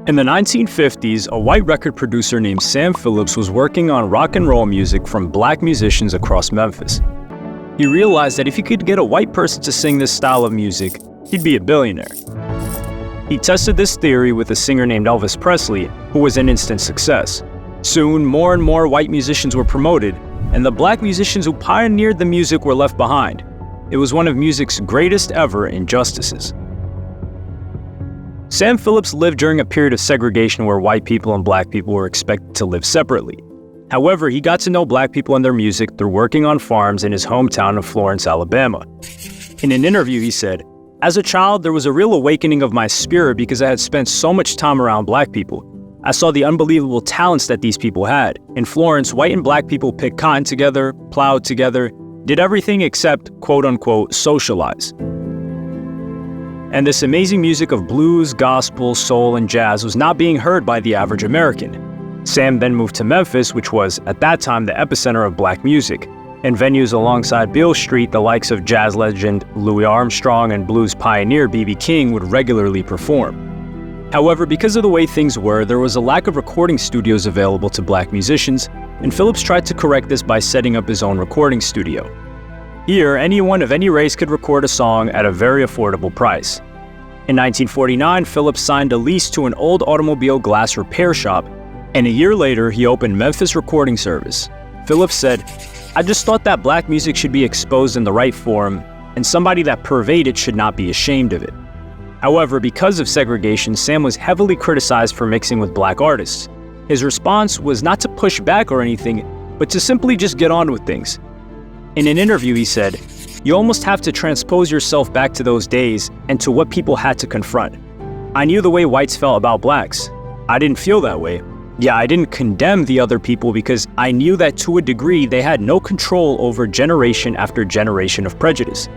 In the 1950s, a white record producer named Sam Phillips was working on rock and roll music from black musicians across Memphis. He realized that if he could get a white person to sing this style of music, he'd be a billionaire. He tested this theory with a singer named Elvis Presley, who was an instant success. Soon, more and more white musicians were promoted, and the black musicians who pioneered the music were left behind. It was one of music's greatest ever injustices. Sam Phillips lived during a period of segregation where white people and black people were expected to live separately. However, he got to know black people and their music through working on farms in his hometown of Florence, Alabama. In an interview, he said, "As a child, there was a real awakening of my spirit because I had spent so much time around black people. I saw the unbelievable talents that these people had. In Florence, white and black people picked cotton together, plowed together, did everything except, quote-unquote, socialize." And this amazing music of blues, gospel, soul, and jazz was not being heard by the average American. Sam then moved to Memphis, which was, at that time, the epicenter of black music. In venues alongside Beale Street, the likes of jazz legend Louis Armstrong and blues pioneer B.B. King would regularly perform. However, because of the way things were, there was a lack of recording studios available to black musicians, and Phillips tried to correct this by setting up his own recording studio. Here, anyone of any race could record a song at a very affordable price. In 1949, Phillips signed a lease to an old automobile glass repair shop, and a year later, he opened Memphis Recording Service. Phillips said, "I just thought that black music should be exposed in the right form, and somebody that purveyed it should not be ashamed of it." However, because of segregation, Sam was heavily criticized for mixing with black artists. His response was not to push back or anything, but to simply just get on with things. In an interview, he said, "You almost have to transpose yourself back to those days and to what people had to confront. I knew the way whites felt about blacks. I didn't feel that way. Yeah, I didn't condemn the other people because I knew that to a degree they had no control over generation after generation of prejudice.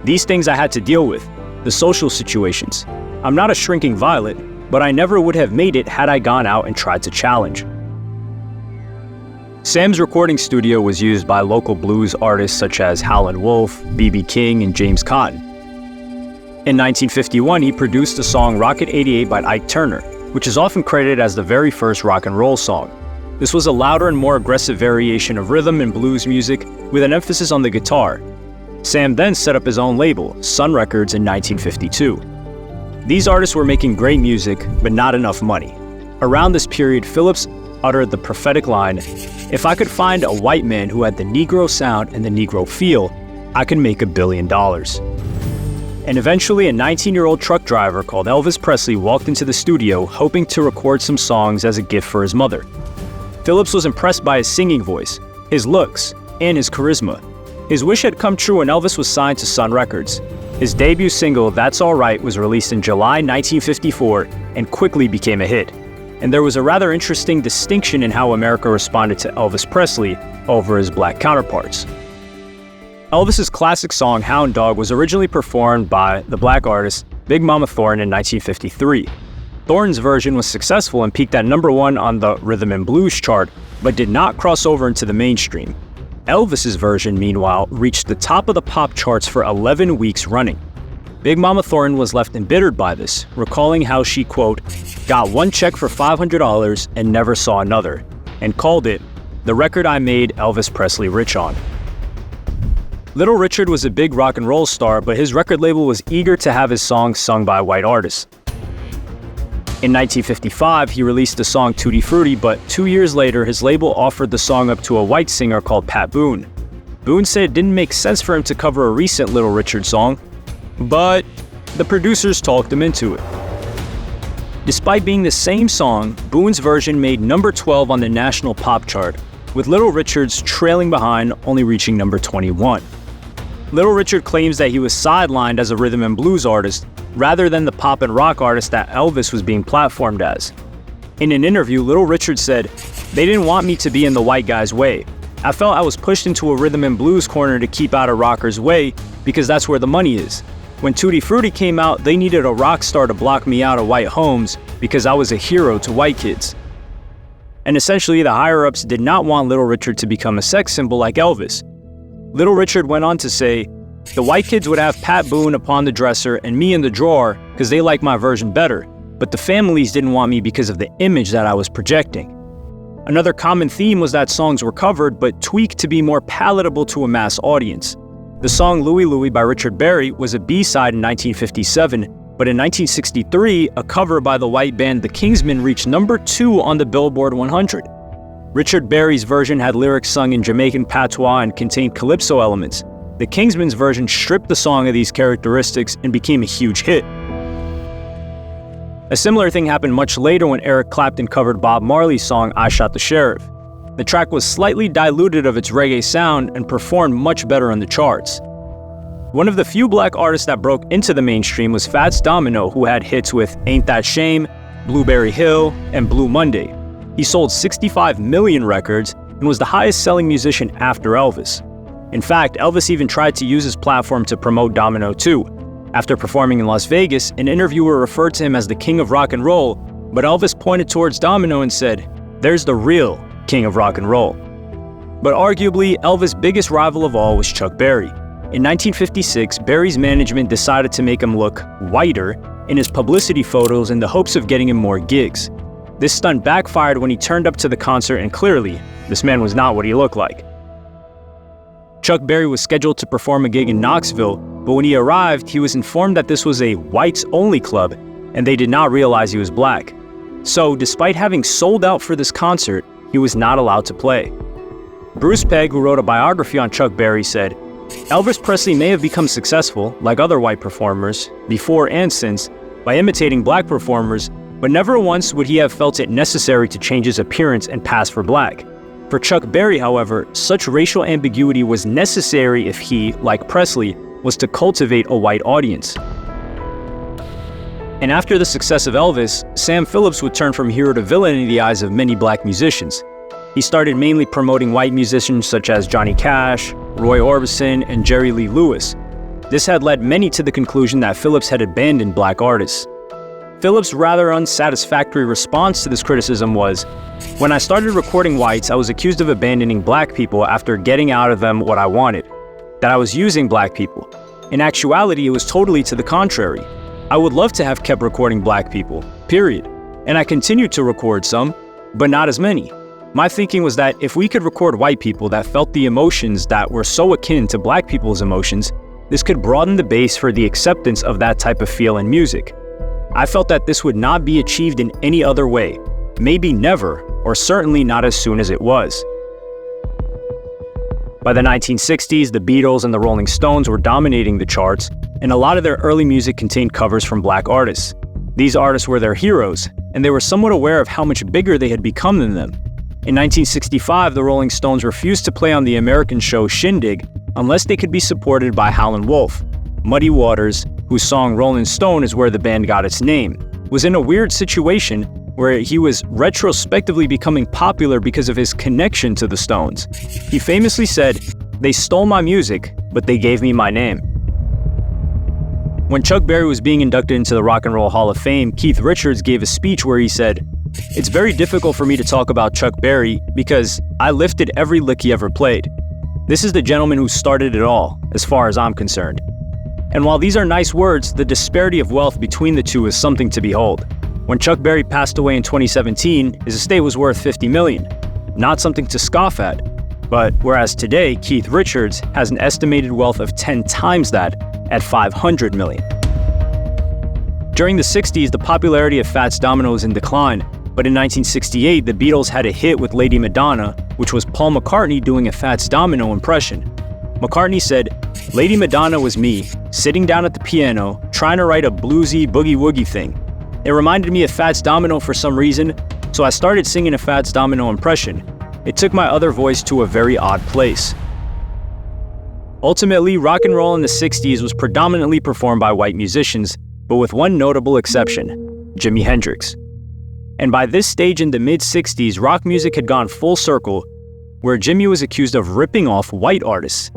These things I had to deal with, the social situations. I'm not a shrinking violet, but I never would have made it had I gone out and tried to challenge." Sam's recording studio was used by local blues artists such as Howlin' Wolf, B.B. King, and James Cotton. In 1951, he produced the song Rocket 88 by Ike Turner, which is often credited as the very first rock and roll song. This was a louder and more aggressive variation of rhythm and blues music with an emphasis on the guitar. Sam then set up his own label, Sun Records, in 1952. These artists were making great music, but not enough money. Around this period, Phillips uttered the prophetic line, "If I could find a white man who had the Negro sound and the Negro feel, I could make $1 billion." And eventually, a 19-year-old truck driver called Elvis Presley walked into the studio hoping to record some songs as a gift for his mother. Phillips was impressed by his singing voice, his looks, and his charisma. His wish had come true when Elvis was signed to Sun Records. His debut single, That's All Right, was released in July 1954 and quickly became a hit. And there was a rather interesting distinction in how America responded to Elvis Presley over his black counterparts. Elvis's classic song, Hound Dog, was originally performed by the black artist Big Mama Thornton in 1953. Thornton's version was successful and peaked at #1 on the Rhythm and Blues chart, but did not cross over into the mainstream. Elvis's version, meanwhile, reached the top of the pop charts for 11 weeks running. Big Mama Thornton was left embittered by this, recalling how she, quote, "got one check for $500 and never saw another," and called it the record I made Elvis Presley rich on. Little Richard was a big rock and roll star, but his record label was eager to have his songs sung by white artists. In 1955, he released the song Tutti Frutti, but 2 years later, his label offered the song up to a white singer called Pat Boone. Boone said it didn't make sense for him to cover a recent Little Richard song, but the producers talked him into it. Despite being the same song, Boone's version made #12 on the national pop chart, with Little Richard's trailing behind, only reaching #21. Little Richard claims that he was sidelined as a rhythm and blues artist rather than the pop and rock artist that Elvis was being platformed as. In an interview, Little Richard said, "They didn't want me to be in the white guy's way. I felt I was pushed into a rhythm and blues corner to keep out of rockers' way because that's where the money is. When Tutti Frutti came out, they needed a rock star to block me out of white homes because I was a hero to white kids." And essentially, the higher-ups did not want Little Richard to become a sex symbol like Elvis. Little Richard went on to say, "The white kids would have Pat Boone upon the dresser and me in the drawer because they like my version better. but the families didn't want me because of the image that I was projecting. Another common theme was that songs were covered but tweaked to be more palatable to a mass audience. The song Louie Louie by Richard Berry was a B-side in 1957, but in 1963, a cover by the white band The Kingsmen reached number 2 on the Billboard 100. Richard Berry's version had lyrics sung in Jamaican patois and contained calypso elements. The Kingsmen's version stripped the song of these characteristics and became a huge hit. A similar thing happened much later when Eric Clapton covered Bob Marley's song I Shot the Sheriff. The track was slightly diluted of its reggae sound and performed much better on the charts. One of the few black artists that broke into the mainstream was Fats Domino, who had hits with Ain't That Shame, Blueberry Hill, and Blue Monday. He sold 65 million records and was the highest-selling musician after Elvis. In fact, Elvis even tried to use his platform to promote Domino too. After performing in Las Vegas, an interviewer referred to him as the king of rock and roll, but Elvis pointed towards Domino and said, "There's the real king of rock and roll." But arguably, Elvis' biggest rival of all was Chuck Berry. In 1956, Berry's management decided to make him look whiter in his publicity photos in the hopes of getting him more gigs. This stunt backfired when he turned up to the concert, and clearly, this man was not what he looked like. Chuck Berry was scheduled to perform a gig in Knoxville, but when he arrived, he was informed that this was a whites-only club, and they did not realize he was black. So, despite having sold out for this concert, he was not allowed to play. Bruce Pegg, who wrote a biography on Chuck Berry, said, "Elvis Presley may have become successful, like other white performers, before and since, by imitating black performers, but never once would he have felt it necessary to change his appearance and pass for black. For Chuck Berry, however, such racial ambiguity was necessary if he, like Presley, was to cultivate a white audience." And after the success of Elvis, Sam Phillips would turn from hero to villain in the eyes of many black musicians. He started mainly promoting white musicians such as Johnny Cash, Roy Orbison, and Jerry Lee Lewis. This had led many to the conclusion that Phillips had abandoned black artists. Phillips' rather unsatisfactory response to this criticism was, "When I started recording whites, I was accused of abandoning black people after getting out of them what I wanted, that I was using black people. In actuality, it was totally to the contrary. I would love to have kept recording black people, period. And I continued to record some, but not as many. My thinking was that if we could record white people that felt the emotions that were so akin to black people's emotions, this could broaden the base for the acceptance of that type of feel in music. I felt that this would not be achieved in any other way, maybe never, or certainly not as soon as it was." By the 1960s, the Beatles and the Rolling Stones were dominating the charts, and a lot of their early music contained covers from black artists. These artists were their heroes, and they were somewhat aware of how much bigger they had become than them. In 1965, the Rolling Stones refused to play on the American show Shindig unless they could be supported by Howlin' Wolf. Muddy Waters, whose song Rollin' Stone is where the band got its name, was in a weird situation where he was retrospectively becoming popular because of his connection to the Stones. He famously said, "They stole my music, but they gave me my name." When Chuck Berry was being inducted into the Rock and Roll Hall of Fame, Keith Richards gave a speech where he said, "It's very difficult for me to talk about Chuck Berry because I lifted every lick he ever played. This is the gentleman who started it all, as far as I'm concerned." And while these are nice words, the disparity of wealth between the two is something to behold. When Chuck Berry passed away in 2017, his estate was worth $50 million. Not something to scoff at. But whereas today, Keith Richards has an estimated wealth of 10 times that at $500 million. During the 60s, the popularity of Fats Domino was in decline, but in 1968, the Beatles had a hit with Lady Madonna, which was Paul McCartney doing a Fats Domino impression. McCartney said, "Lady Madonna was me, sitting down at the piano, trying to write a bluesy boogie-woogie thing. It reminded me of Fats Domino for some reason, so I started singing a Fats Domino impression. It took my other voice to a very odd place." Ultimately, rock and roll in the 60s was predominantly performed by white musicians, but with one notable exception, Jimi Hendrix. And by this stage in the mid-60s, rock music had gone full circle, where Jimi was accused of ripping off white artists.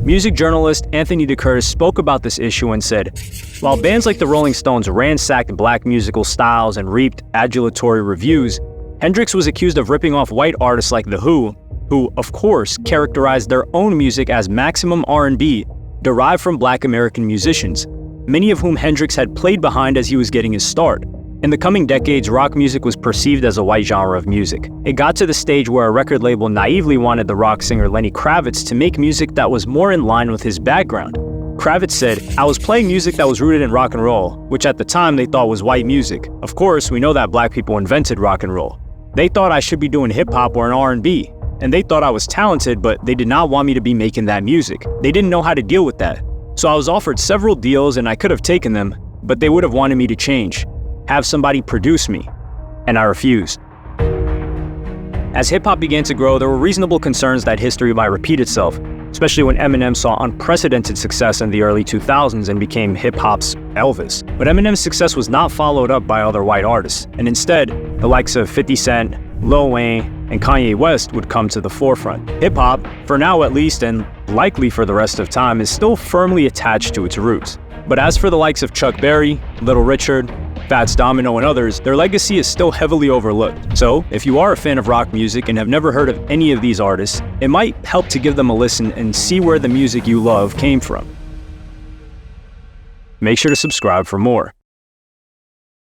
Music journalist Anthony DeCurtis spoke about this issue and said, "While bands like the Rolling Stones ransacked black musical styles and reaped adulatory reviews, Hendrix was accused of ripping off white artists like The Who, of course, characterized their own music as maximum R&B, derived from black American musicians, many of whom Hendrix had played behind as he was getting his start. In the coming decades, rock music was perceived as a white genre of music. It got to the stage where a record label naively wanted the rock singer Lenny Kravitz to make music that was more in line with his background. Kravitz said, "I was playing music that was rooted in rock and roll, which at the time they thought was white music. Of course, we know that black people invented rock and roll. They thought I should be doing hip-hop or an R&B, and they thought I was talented, but they did not want me to be making that music. They didn't know how to deal with that. So I was offered several deals and I could have taken them, but they would have wanted me to change, have somebody produce me, and I refused." As hip-hop began to grow, there were reasonable concerns that history might repeat itself, especially when Eminem saw unprecedented success in the early 2000s and became hip-hop's Elvis. But Eminem's success was not followed up by other white artists, and instead, the likes of 50 Cent, Lil Wayne, and Kanye West would come to the forefront. Hip-hop, for now at least, and likely for the rest of time, is still firmly attached to its roots. But as for the likes of Chuck Berry, Little Richard, Fats Domino, and others, their legacy is still heavily overlooked. So, if you are a fan of rock music and have never heard of any of these artists, it might help to give them a listen and see where the music you love came from. Make sure to subscribe for more.